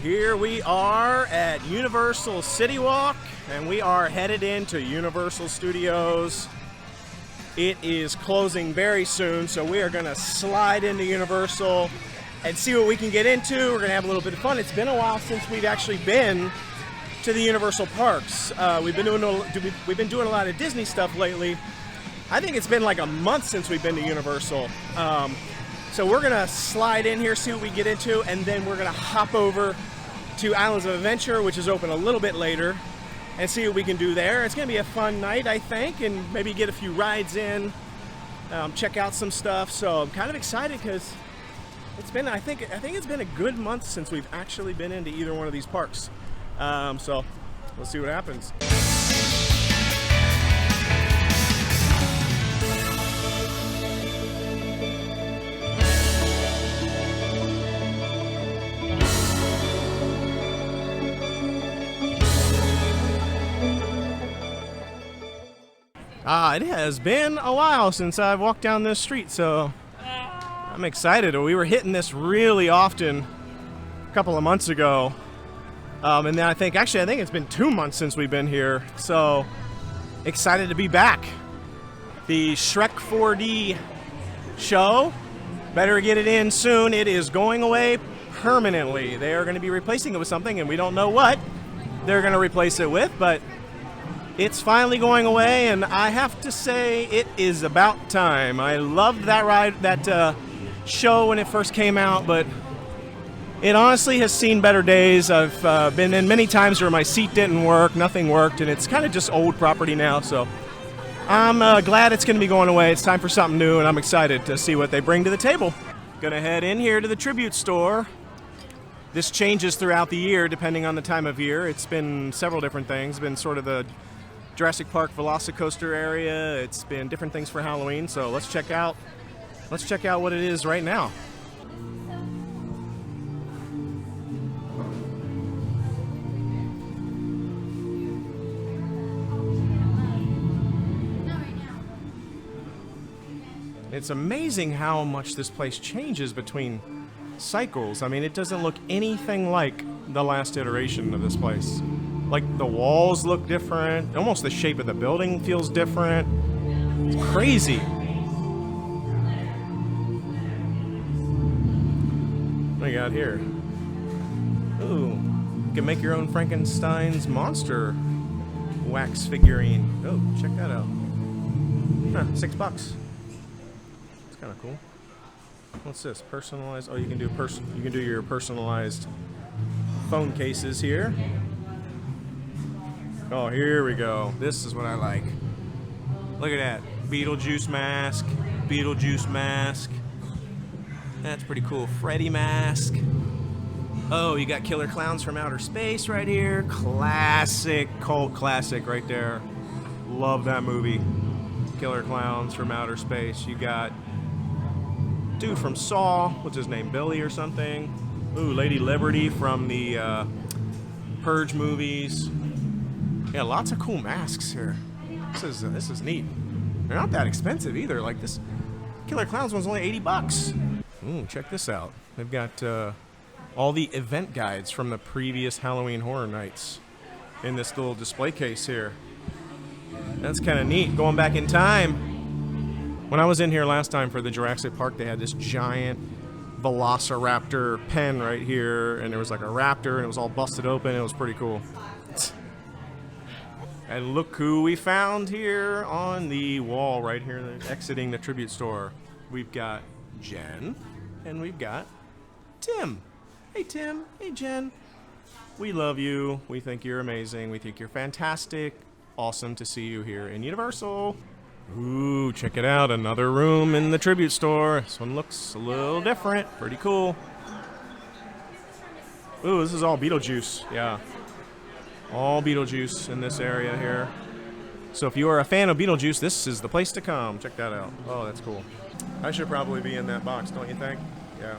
Here we are at Universal City Walk, and we are headed into Universal Studios. It is closing very soon, so we are going to slide into Universal and see what we can get into. We're going to have a little bit of fun. It's been a while since we've actually been to the Universal parks. We've been doing a lot of Disney stuff lately. I think it's been like a month since we've been to Universal. So we're going to slide in here, see what we get into, and then we're going to hop over to Islands of Adventure, which is open a little bit later, and see what we can do there. It's going to be a fun night, I think, and maybe get a few rides in, check out some stuff. So I'm kind of excited because it's been, I think it's been a good month since we've actually been into either one of these parks. So we'll see what happens. It has been a while since I've walked down this street, so I'm excited. We were hitting this really often a couple of months ago. And then I think it's been 2 months since we've been here, so excited to be back. The Shrek 4D show, better get it in soon. It is going away permanently. They are going to be replacing it with something, and we don't know what they're going to replace it with, but it's finally going away, and I have to say it is about time. I loved that ride, that show when it first came out, but it honestly has seen better days. I've been in many times where my seat didn't work, nothing worked, and it's kind of just old property now, so I'm glad it's going to be going away. It's time for something new, and I'm excited to see what they bring to the table. Gonna head in here to the tribute store. This changes throughout the year depending on the time of year. It's been several different things. It's been sort of the Jurassic Park VelociCoaster area. It's been different things for Halloween, so let's check out what it is right now. It's amazing how much this place changes between cycles. I mean, it doesn't look anything like the last iteration of this place. Like, the walls look different. Almost the shape of the building feels different. It's crazy. What do you got here? Ooh, you can make your own Frankenstein's monster wax figurine. Oh, check that out. Huh, $6. It's kind of cool. What's this? Personalized. Oh, you can do your personalized phone cases here. Oh, here we go. This is what I like. Look at that. Beetlejuice mask. Beetlejuice mask. That's pretty cool. Freddy mask. Oh, you got Killer Clowns from Outer Space right here. Classic, cult classic right there. Love that movie. Killer Clowns from Outer Space. You got dude from Saw. What's his name? Billy or something. Ooh, Lady Liberty from the Purge movies. Yeah, lots of cool masks here. This is neat. They're not that expensive either. Like, this Killer Clowns one's only $80. Ooh, check this out. They've got all the event guides from the previous Halloween Horror Nights in this little display case here. That's kind of neat. Going back in time, when I was in here last time for the Jurassic Park, they had this giant Velociraptor pen right here, and there was like a raptor, and it was all busted open. It was pretty cool. And look who we found here on the wall right here, exiting the tribute store. We've got Jen, and we've got Tim. Hey, Tim. Hey, Jen. We love you. We think you're amazing. We think you're fantastic. Awesome to see you here in Universal. Ooh, check it out. Another room in the tribute store. This one looks a little different. Pretty cool. Ooh, this is all Beetlejuice. Yeah. All Beetlejuice in this area here. So if you are a fan of Beetlejuice, this is the place to come. Check that out. Oh, that's cool. I should probably be in that box, don't you think? Yeah.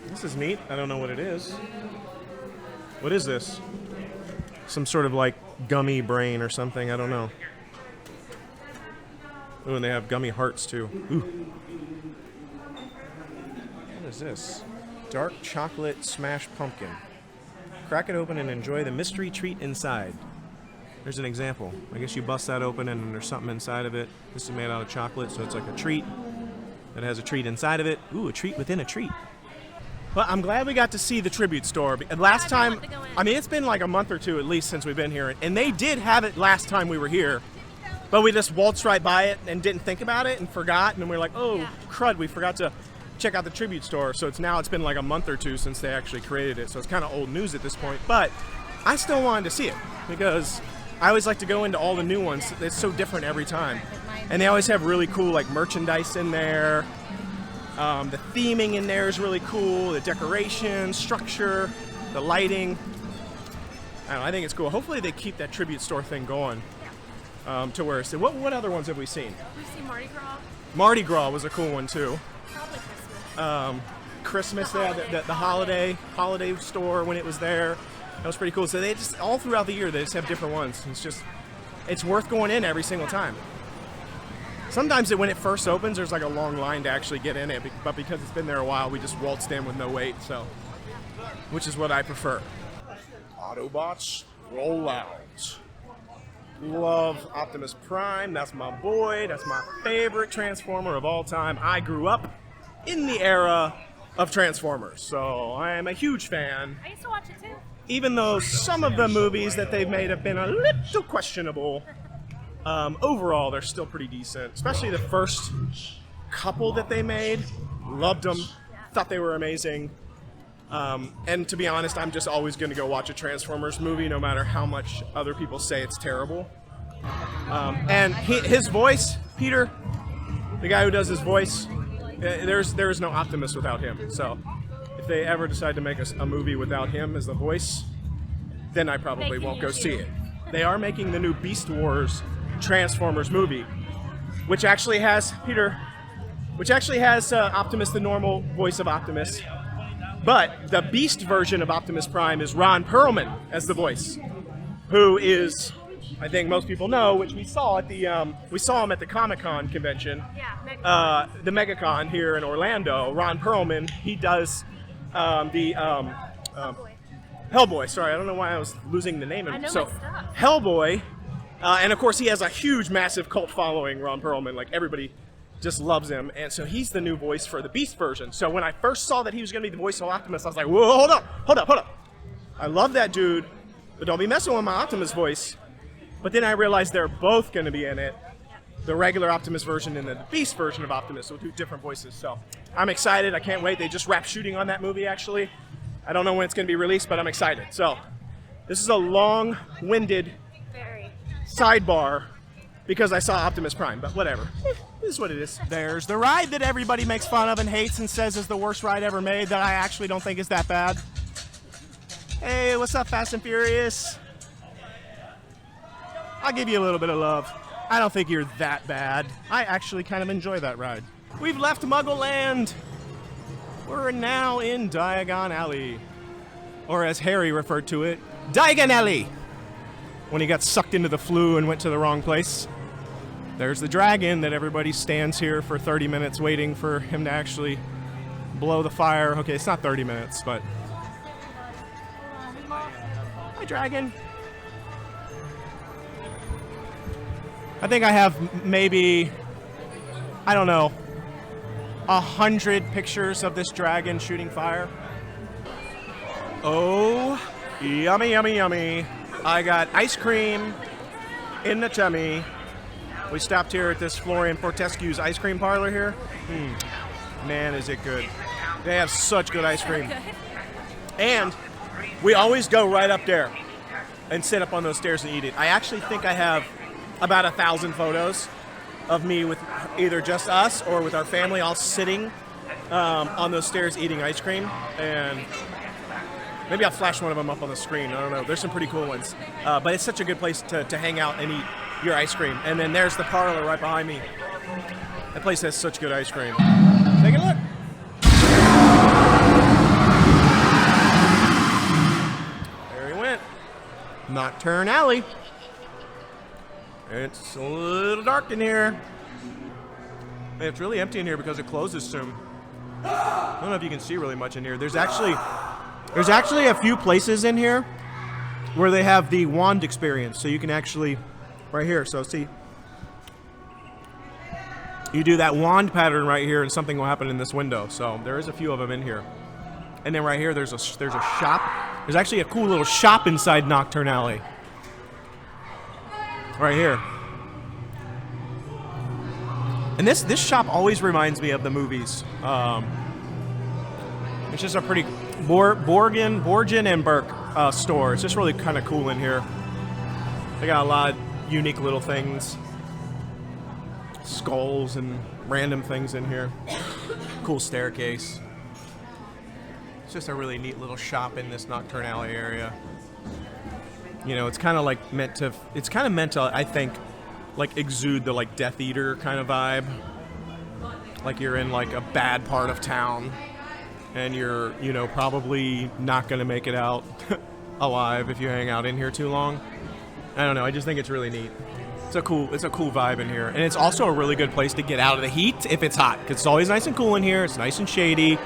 This is neat. I don't know what it is. What is this? Some sort of like gummy brain or something. I don't know. Ooh, and they have gummy hearts too. Ooh. What is this? Dark chocolate smashed pumpkin. Crack it open and enjoy the mystery treat inside. There's an example. I guess you bust that open and there's something inside of it. This is made out of chocolate, so it's like a treat that has a treat inside of it. Ooh, a treat within a treat. Well, I'm glad we got to see the tribute store. Last time, I mean, it's been like a month or two at least since we've been here, and they did have it last time we were here, but we just waltzed right by it and didn't think about it and forgot, and we were like, oh, crud, we forgot to check out the tribute store. So it's been like a month or two since they actually created it, so it's kind of old news at this point, but I still wanted to see it because I always like to go into all the new ones. It's so different every time, and they always have really cool like merchandise in there. The theming in there is really cool. The decoration, structure, the lighting. I don't know, I think it's cool. Hopefully they keep that tribute store thing going to where it's. What other ones have we seen? We've seen Mardi Gras. Mardi Gras was a cool one too. Probably Christmas. Christmas, the holiday store when it was there. That was pretty cool. So they just all throughout the year they just have different ones. It's worth going in every single time. Sometimes when it first opens, there's like a long line to actually get in it, but because it's been there a while, we just waltzed in with no wait, so, which is what I prefer. Autobots, roll out. Love Optimus Prime, that's my boy, that's my favorite Transformer of all time. I grew up in the era of Transformers, so I am a huge fan. I used to watch it too. Even though some of the movies that they've made have been a little questionable. Overall, they're still pretty decent, especially the first couple that they made. Loved them, thought they were amazing. And to be honest, I'm just always going to go watch a Transformers movie, no matter how much other people say it's terrible. And his voice, Peter, the guy who does his voice, there is no Optimus without him. So if they ever decide to make a movie without him as the voice, then I probably won't go see it. They are making the new Beast Wars Transformers movie, which actually has Optimus, the normal voice of Optimus, but the Beast version of Optimus Prime is Ron Perlman as the voice, who is, I think most people know, which we saw at him at the Comic-Con convention, the MegaCon here in Orlando. Ron Perlman, he does Hellboy. Sorry, I don't know why I was losing the name. Hellboy. And of course, he has a huge, massive cult following, Ron Perlman. Like, everybody just loves him. And so he's the new voice for the Beast version. So when I first saw that he was going to be the voice of Optimus, I was like, whoa, hold up. I love that dude, but don't be messing with my Optimus voice. But then I realized they're both going to be in it. The regular Optimus version and the Beast version of Optimus, so two different voices. So I'm excited. I can't wait. They just wrapped shooting on that movie, actually. I don't know when it's going to be released, but I'm excited. So this is a long-winded sidebar because I saw Optimus Prime, but whatever. This is what it is. There's the ride that everybody makes fun of and hates and says is the worst ride ever made that I actually don't think is that bad. Hey, what's up, Fast and Furious? I'll give you a little bit of love. I don't think you're that bad. I actually kind of enjoy that ride. We've left Muggle Land. We're now in Diagon Alley. Or as Harry referred to it, Diagon Alley. When he got sucked into the flu and went to the wrong place. There's the dragon that everybody stands here for 30 minutes waiting for him to actually blow the fire. Okay, it's not 30 minutes, but... Hi, dragon. I think I have maybe, I don't know, 100 pictures of this dragon shooting fire. Oh, yummy, yummy, yummy. I got ice cream in the tummy. We stopped here at this Florian Fortescue's ice cream parlor here. Man, is it good. They have such good ice cream. And we always go right up there and sit up on those stairs and eat it. I actually think I have about 1,000 photos of me with either just us or with our family all sitting on those stairs eating ice cream. And maybe I'll flash one of them up on the screen. I don't know. There's some pretty cool ones. But it's such a good place to hang out and eat your ice cream. And then there's the parlor right behind me. That place has such good ice cream. Take a look. There he went. Nocturne Alley. It's a little dark in here. It's really empty in here because it closes soon. I don't know if you can see really much in here. There's actually a few places in here where they have the wand experience. So you can actually, right here, so see, you do that wand pattern right here and something will happen in this window. So there is a few of them in here. And then right here, there's a shop. There's actually a cool little shop inside Nocturne Alley. Right here. And this shop always reminds me of the movies. It's just a pretty Borgen and Burke store. It's just really kind of cool in here. They got a lot of unique little things. Skulls and random things in here. Cool staircase. It's just a really neat little shop in this Nocturne Alley area. You know, it's kind of like meant to, I think, like exude the like Death Eater kind of vibe. Like you're in like a bad part of town and you're, you know, probably not going to make it out alive if you hang out in here too long. I don't know, I just think it's really neat. It's a cool vibe in here. And it's also a really good place to get out of the heat if it's hot, because it's always nice and cool in here. It's nice and shady.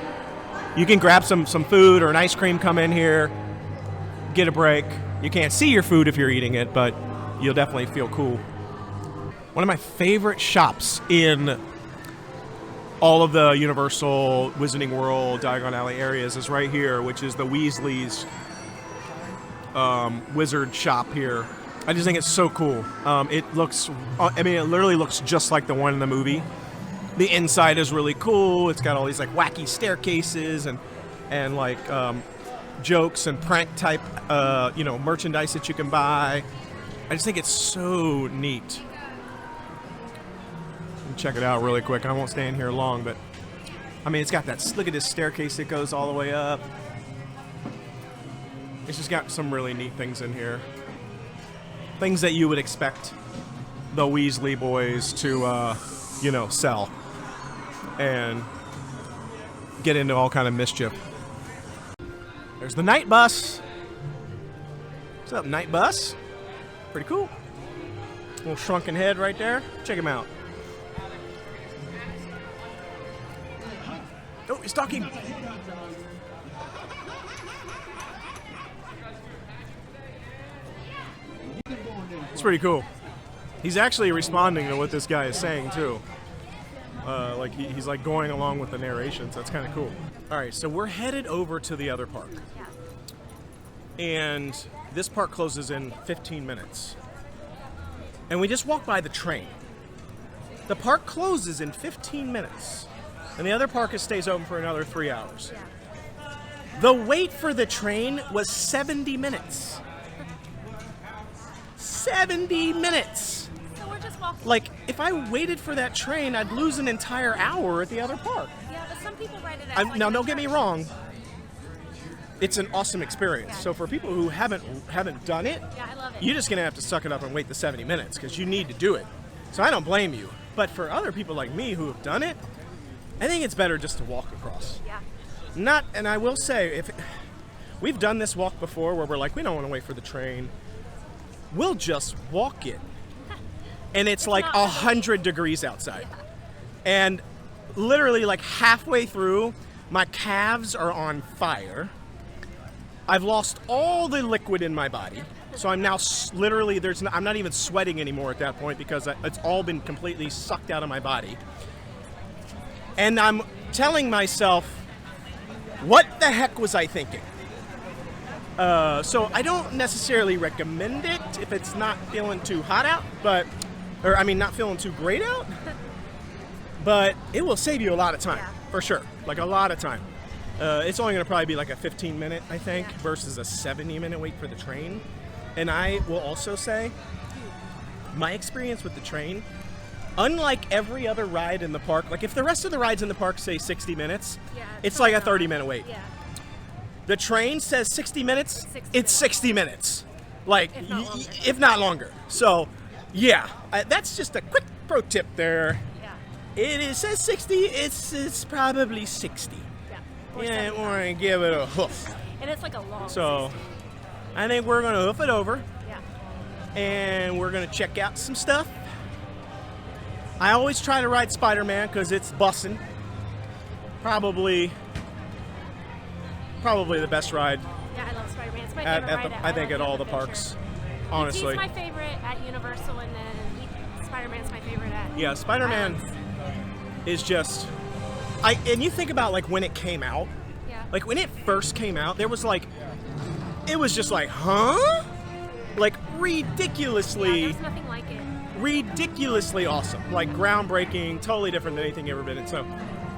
You can grab some food or an ice cream, come in here, get a break. You can't see your food if you're eating it, but you'll definitely feel cool. One of my favorite shops in all of the Universal, Wizarding World, Diagon Alley areas is right here, which is the Weasley's wizard shop here. I just think it's so cool. It literally looks just like the one in the movie. The inside is really cool. It's got all these like wacky staircases and like jokes and prank type merchandise that you can buy. I just think it's so neat. Check it out really quick. I won't stay in here long, but I mean, it's got that. Look at this staircase that goes all the way up. It's just got some really neat things in here. Things that you would expect the Weasley boys to, sell and get into all kind of mischief. There's the night bus. What's up, night bus? Pretty cool. Little shrunken head right there. Check him out. Oh, he's talking. It's pretty cool. He's actually responding to what this guy is saying too. He's like going along with the narration, so that's kind of cool. All right, so we're headed over to the other park. And this park closes in 15 minutes. And we just walked by the train. The park closes in 15 minutes. And the other park stays open for another 3 hours. The wait for the train was 70 minutes. 70 minutes! So we're just walking. Like, if I waited for that train, I'd lose an entire hour at the other park. Yeah, but some people write it out. Now, don't get me wrong. It's an awesome experience. Yeah. So for people who haven't done it, Yeah, I love it. you're just going to have to suck it up and wait the 70 minutes because you need to do it. So I don't blame you. But for other people like me who have done it, I think it's better just to walk across. Yeah. And I will say, we've done this walk before where we're like, we don't want to wait for the train. We'll just walk it. And it's like 100 degrees outside. Yeah. And literally like halfway through, my calves are on fire. I've lost all the liquid in my body. So I'm now literally, I'm not even sweating anymore at that point because it's all been completely sucked out of my body. And I'm telling myself, what the heck was I thinking? So I don't necessarily recommend it if it's not feeling too hot out, not feeling too great out. But it will save you a lot of time, for sure. Like a lot of time. It's only going to probably be like a 15-minute, I think, versus a 70-minute wait for the train. And I will also say, my experience with the train, unlike every other ride in the park, like if the rest of the rides in the park say 60 minutes, it's like a 30-minute wait. Yeah. The train says 60 minutes, it's 60 minutes. Like, if not longer. So, yeah, that's just a quick pro tip there. Yeah. It says 60, it's probably 60. Yeah. Yeah, or give it a hoof. And it's like a long. So, I think we're going to hoof it over. Yeah. And we're going to check out some stuff. I always try to ride Spider-Man because it's bussin'. probably the best ride Yeah, I love Spider-Man. It's my at, favorite ride I think at all the Adventure. parks. Honestly. He's my favorite at Universal, and then Spider-Man's my favorite at Yeah, Spider-Man Islands. is just and you think about like when it came out. Yeah. Like when it first came out, there was like it was just like, huh? Like ridiculously Yeah, there's nothing like it. ridiculously awesome. Like groundbreaking, totally different than anything you've ever been in. So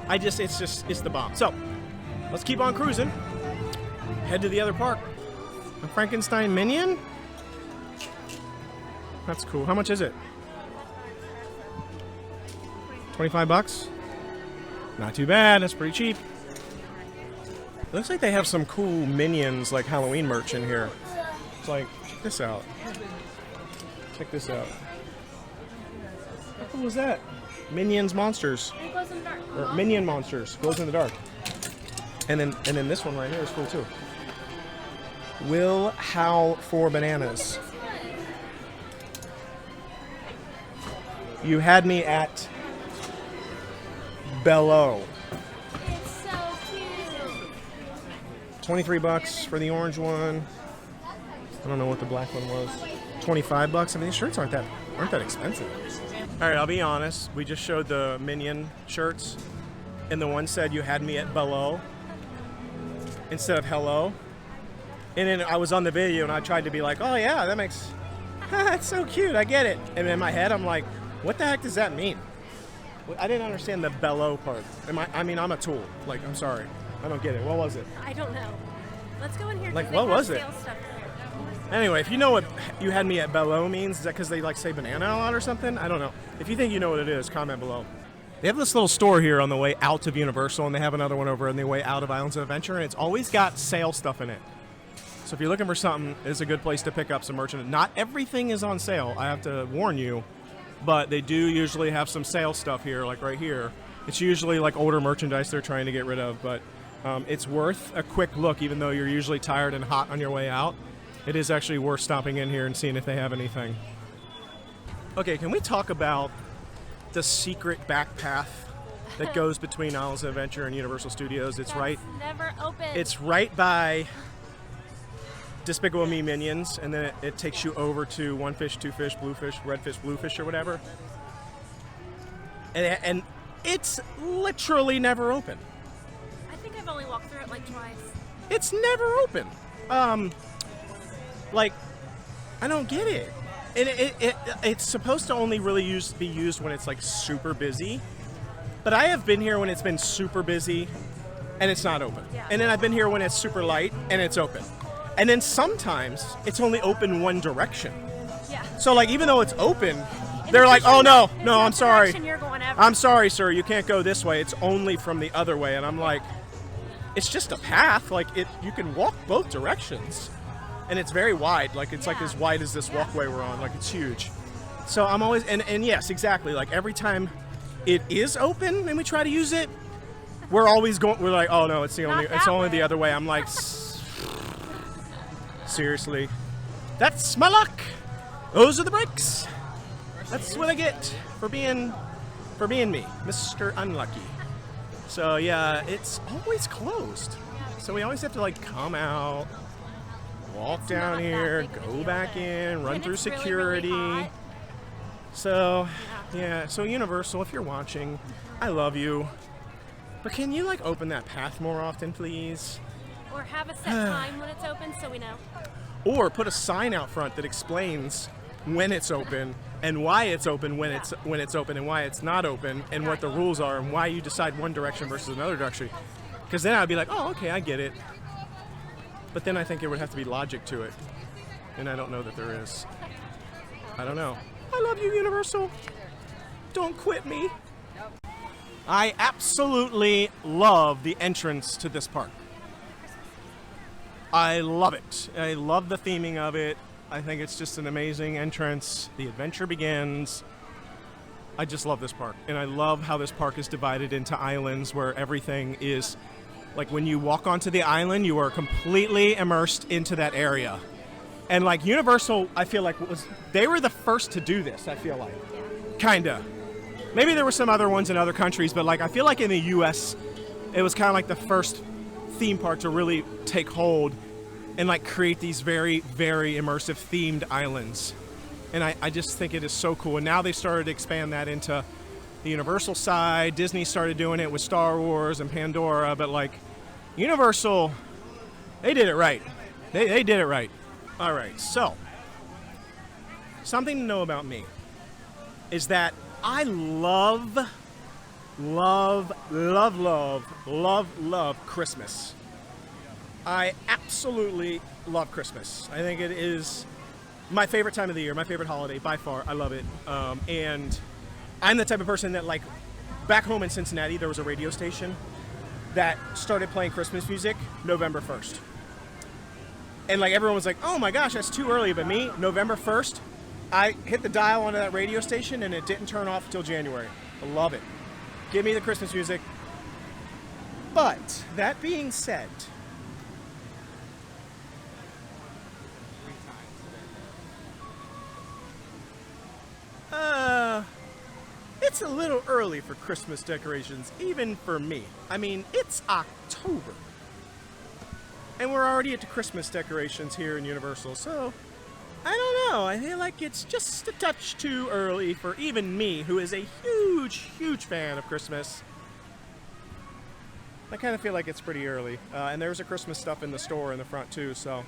it's the bomb. So let's keep on cruising. Head to the other park. A Frankenstein Minion? That's cool. How much is it? 25 bucks? Not too bad. That's pretty cheap. It looks like they have some cool Minions, like Halloween merch in here. It's like, check this out. Check this out. How cool is that? Minions Monsters. It goes in the dark. Or Minion Monsters. Glows in the dark. And then this one right here is cool too. Will howl for bananas. You had me at Bello. It's so cute. 23 bucks for the orange one. I don't know what the black one was. 25 bucks. I mean, these shirts aren't that expensive. All right, I'll be honest. We just showed the Minion shirts, and the one said you had me at Bello instead of hello. And then I was on the video, and I tried to be like, oh yeah, that makes that's so cute. I get it. And in my head, I'm like, what the heck does that mean? I didn't understand the Bello part. I'm a tool. Like, I'm sorry. I don't get it. What was it? I don't know. Let's go in here. 'cause Like, they what have was it? sale stuff in here. Anyway, if you know what you had me at Bello means, is that because they like say banana a lot or something? I don't know. If you think you know what it is, comment below. They have this little store here on the way out of Universal, and they have another one over on the way out of Islands of Adventure, and it's always got sale stuff in it. So if you're looking for something, it's a good place to pick up some merchandise. Not everything is on sale, I have to warn you, but they do usually have some sale stuff here, like right here. It's usually like older merchandise they're trying to get rid of, but it's worth a quick look, even though you're usually tired and hot on your way out. It is actually worth stopping in here and seeing if they have anything. Okay, can we talk about the secret back path that goes between Islands of Adventure and Universal Studios? It's That's never open. It's right by Despicable Me Minions, and then it takes you over to One Fish, Two Fish, Blue Fish, Red Fish, Blue Fish, or whatever. And it's literally never open. I think I've only walked through it like twice. It's never open. Like, I don't get it. And it's supposed to only really be used when it's like super busy. But I have been here when it's been super busy and it's not open. Yeah. And then I've been here when it's super light and it's open. And then sometimes it's only open one direction. Yeah. So like even though it's open, And they're it's like, usually oh no, not- no, I'm it's not sorry. direction you're going ever. I'm sorry, sir, you can't go this way. It's only from the other way. And I'm like, it's just a path. Like you can walk both directions. And it's very wide. Like it's like Yeah. as wide as this walkway we're on. Like it's huge. So I'm always and yes, exactly. Like every time it is open and we try to use it, we're like, oh no, it's Not it's that only the way. other way. I'm like, seriously, that's my luck. Those are the breaks. That's what I get for being me, Mr. Unlucky. So yeah, it's always closed. So we always have to like come out, walk down not that here, big of a go deal, back but in, run when through it's really, security. really hot, So yeah, so Universal, if you're watching, I love you. But can you like open that path more often, please? or have a set time when it's open so we know. Or put a sign out front that explains when it's open and why it's open when it's open and why it's not open and what the rules are and why you decide one direction versus another direction. Because then I'd be like, oh, okay, I get it. But then I think there would have to be logic to it, and I don't know that there is. I don't know. I love you, Universal. Don't quit me. I absolutely love the entrance to this park. I love it. I love the theming of it. I think it's just an amazing entrance. The adventure begins. I just love this park. And I love how this park is divided into islands where everything is, like when you walk onto the island, you are completely immersed into that area. And like Universal, I feel like they were the first to do this, I feel like. Kinda. Maybe there were some other ones in other countries, but like I feel like in the US, it was kind of like the first theme park to really take hold and like create these very, very immersive themed islands. And I just think it is so cool. And now they started to expand that into the Universal side. Disney started doing it with Star Wars and Pandora, but like Universal, they did it right. They did it right. All right, so something to know about me is that I love Christmas. I absolutely love Christmas. I think it is my favorite time of the year, my favorite holiday by far. I love it. And I'm the type of person that, like, back home in Cincinnati, there was a radio station that started playing Christmas music November 1st. And like everyone was like, oh my gosh, that's too early. But me, November 1st, I hit the dial onto that radio station and it didn't turn off until January. I love it. Give me the Christmas music. But that being said, it's a little early for Christmas decorations, even for me. I mean, it's October. And we're already at the Christmas decorations here in Universal, so I don't know. I feel like it's just a touch too early for even me, who is a huge, huge fan of Christmas. I kind of feel like it's pretty early. And there's a Christmas stuff in the store in the front too, so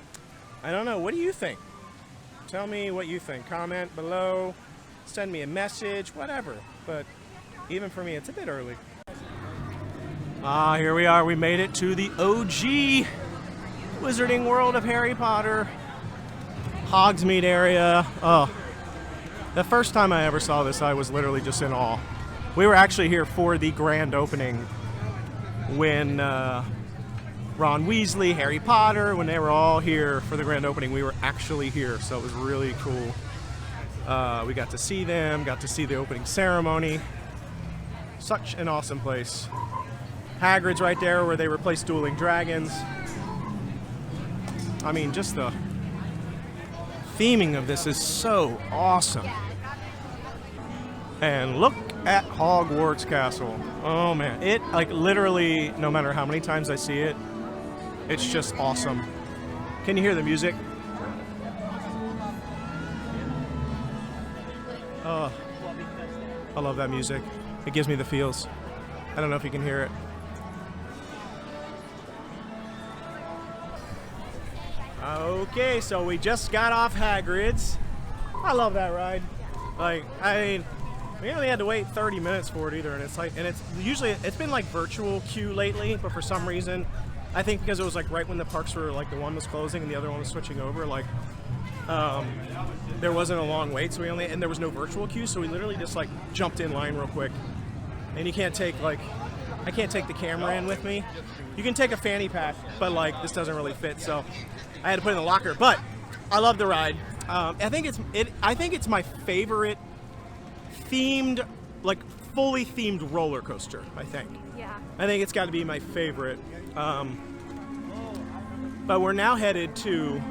I don't know. What do you think? Tell me what you think. Comment below, send me a message, whatever. But even for me, it's a bit early. Here we are. We made it to the OG Wizarding World of Harry Potter. Hogsmeade area. Oh, the first time I ever saw this, I was literally just in awe. We were actually here for the grand opening when Ron Weasley, Harry Potter, when they were all here for the grand opening. We were actually here, so it was really cool. We got to see them, got to see the opening ceremony. Such an awesome place. Hagrid's right there where they replaced dueling dragons. I mean, just the theming of this is so awesome. And look at Hogwarts Castle. Oh man, it, like, literally, no matter how many times I see it, it's just awesome. Can you hear the music? Oh, I love that music. It gives me the feels. I don't know if you can hear it. Okay, so we just got off Hagrid's. I love that ride. Like, I mean, we only had to wait 30 minutes for it either, and it's like, and it's usually, it's been like virtual queue lately, but for some reason, I think because it was like right when the parks were, like, the one was closing and the other one was switching over, like, there wasn't a long wait, so and there was no virtual queue, so we literally just like jumped in line real quick. And you can't take, like, I can't take the camera in with me. You can take a fanny pack, but like this doesn't really fit, so I had to put it in the locker. But I love the ride. I think it's my favorite themed, like fully themed roller coaster. I think. Yeah. I think it's got to be my favorite. But we're now headed to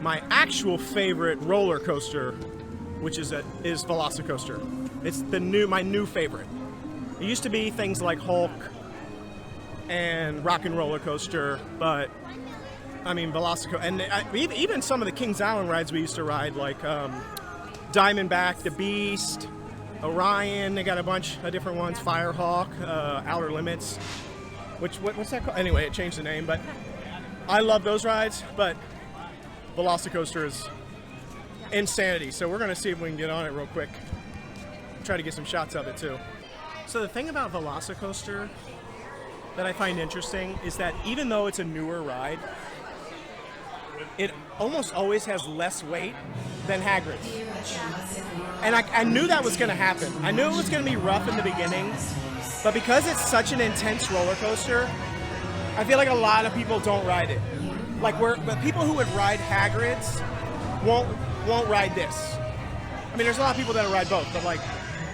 my actual favorite roller coaster, which is VelociCoaster. It's my new favorite. It used to be things like Hulk and Rock and Roller Coaster, but I mean VelociCoaster, and even some of the Kings Island rides we used to ride, like Diamondback, the Beast, Orion. They got a bunch of different ones. Firehawk, Outer Limits. What's that called? Anyway, it changed the name, but I love those rides. But VelociCoaster is insanity. So we're gonna see if we can get on it real quick. Try to get some shots of it too. So the thing about VelociCoaster that I find interesting is that even though it's a newer ride, it almost always has less weight than Hagrid's. And I knew that was going to happen. I knew it was going to be rough in the beginning, but because it's such an intense roller coaster, I feel like a lot of people don't ride it. Like, but people who would ride Hagrid's won't ride this. I mean, there's a lot of people that'll ride both, but like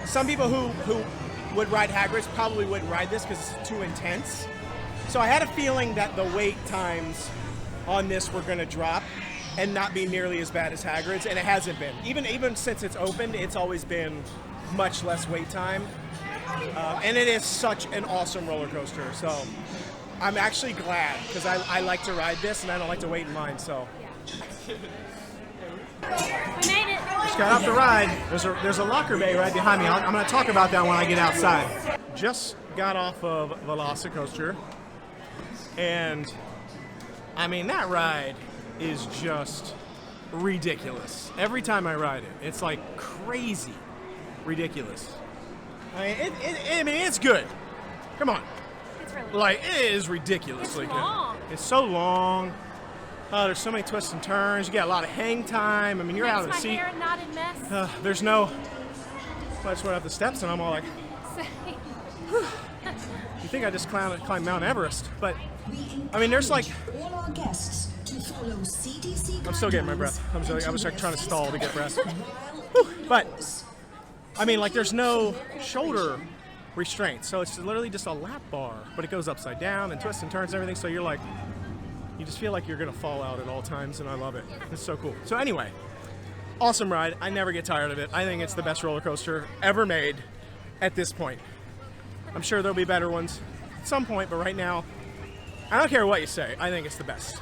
some people who would ride Hagrid's probably wouldn't ride this because it's too intense. So I had a feeling that the wait times on this were going to drop and not be nearly as bad as Hagrid's, and it hasn't been. Even since it's opened, it's always been much less wait time. And it is such an awesome roller coaster. So I'm actually glad because I like to ride this and I don't like to wait in line. So We made it. just got off the ride. There's a locker bay right behind me. I'm going to talk about that when I get outside. Just got off of VelociCoaster, and I mean that ride is just ridiculous. Every time I ride it, it's like crazy ridiculous. I mean, it's good. Come on. It's really Like, it is ridiculously It's good. long. It's so long. Oh, there's so many twists and turns. You got a lot of hang time. I mean, you're out of the Makes my seat. hair not a mess. There's no... I just went up the steps and I'm all like, you think I just climbed Mount Everest. But, I mean, there's like... all our guests to follow CDC. I'm still getting my breath. I was like trying to stall to get breath. But, I mean, like, there's no shoulder restraint. So it's literally just a lap bar. But it goes upside down and twists and turns and everything. So you're like... You just feel like you're going to fall out at all times, and I love it. It's so cool. So anyway, awesome ride. I never get tired of it. I think it's the best roller coaster ever made at this point. I'm sure there'll be better ones at some point, but right now, I don't care what you say. I think it's the best.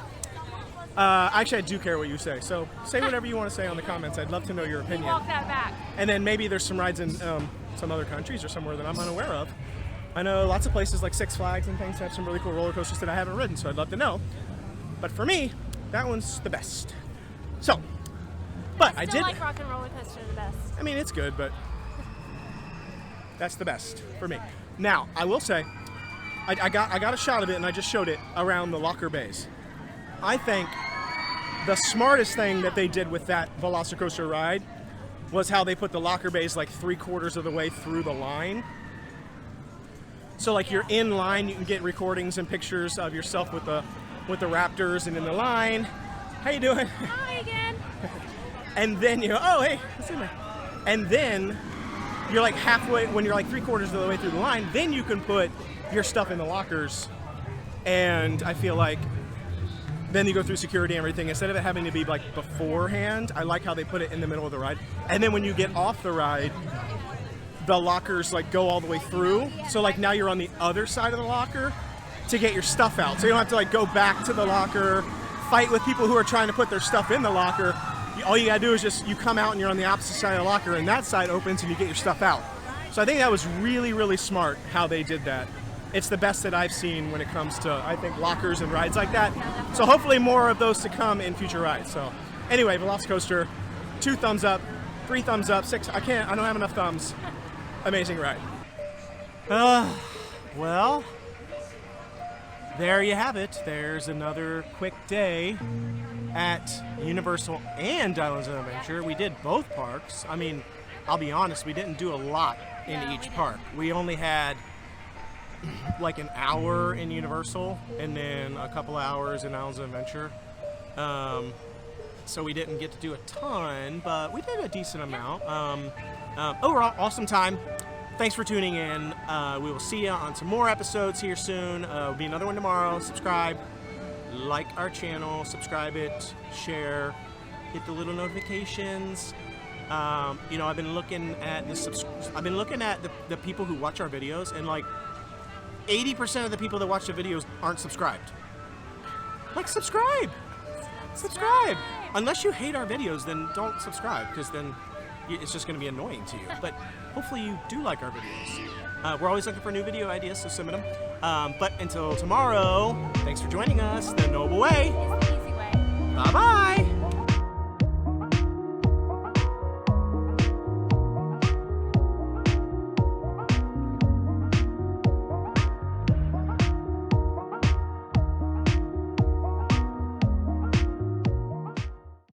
Actually, I do care what you say. So say whatever you want to say on the comments. I'd love to know your opinion. Walk that back. And then maybe there's some rides in some other countries or somewhere that I'm unaware of. I know lots of places like Six Flags and things have some really cool roller coasters that I haven't ridden, so I'd love to know. But for me, that one's the best. So, but I Still did. like Rock and Roller Coaster the best. I mean, it's good, but that's the best for me. Now, I will say, I got a shot of it, and I just showed it around the locker bays. I think the smartest thing that they did with that VelociCoaster ride was how they put the locker bays like 3/4 of the way through the line. So, like, you're in line, you can get recordings and pictures of yourself with the Raptors and in the line. How you doing? Hi again. And then you go, oh, hey, what's in there? And then you're like halfway, when you're like 3/4 of the way through the line, then you can put your stuff in the lockers. And I feel like then you go through security and everything. Instead of it having to be like beforehand, I like how they put it in the middle of the ride. And then when you get off the ride, the lockers like go all the way through. So like now you're on the other side of the locker to get your stuff out. So you don't have to like go back to the locker, fight with people who are trying to put their stuff in the locker. All you gotta do is just, you come out and you're on the opposite side of the locker and that side opens and you get your stuff out. So I think that was really, really smart how they did that. It's the best that I've seen when it comes to, I think, lockers and rides like that. So hopefully more of those to come in future rides. So anyway, VelociCoaster, 2 thumbs up, 3 thumbs up, 6, I don't have enough thumbs. Amazing ride. Well, there you have it. There's another quick day at Universal and Islands of Adventure. We did both parks. I mean, I'll be honest, we didn't do a lot in each park. We only had like an hour in Universal and then a couple hours in Islands of Adventure. So we didn't get to do a ton, but we did a decent amount. Overall, awesome time. Thanks for tuning in. We will see you on some more episodes here soon. Will be another one tomorrow. Subscribe, like our channel, subscribe it, share, hit the little notifications. You know, I've been looking at the people who watch our videos, and like 80% of the people that watch the videos aren't subscribed. Like, subscribe. Unless you hate our videos, then don't subscribe, because then it's just going to be annoying to you. But hopefully you do like our videos. We're always looking for new video ideas, so submit them. But until tomorrow, thanks for joining us. The Noble Way.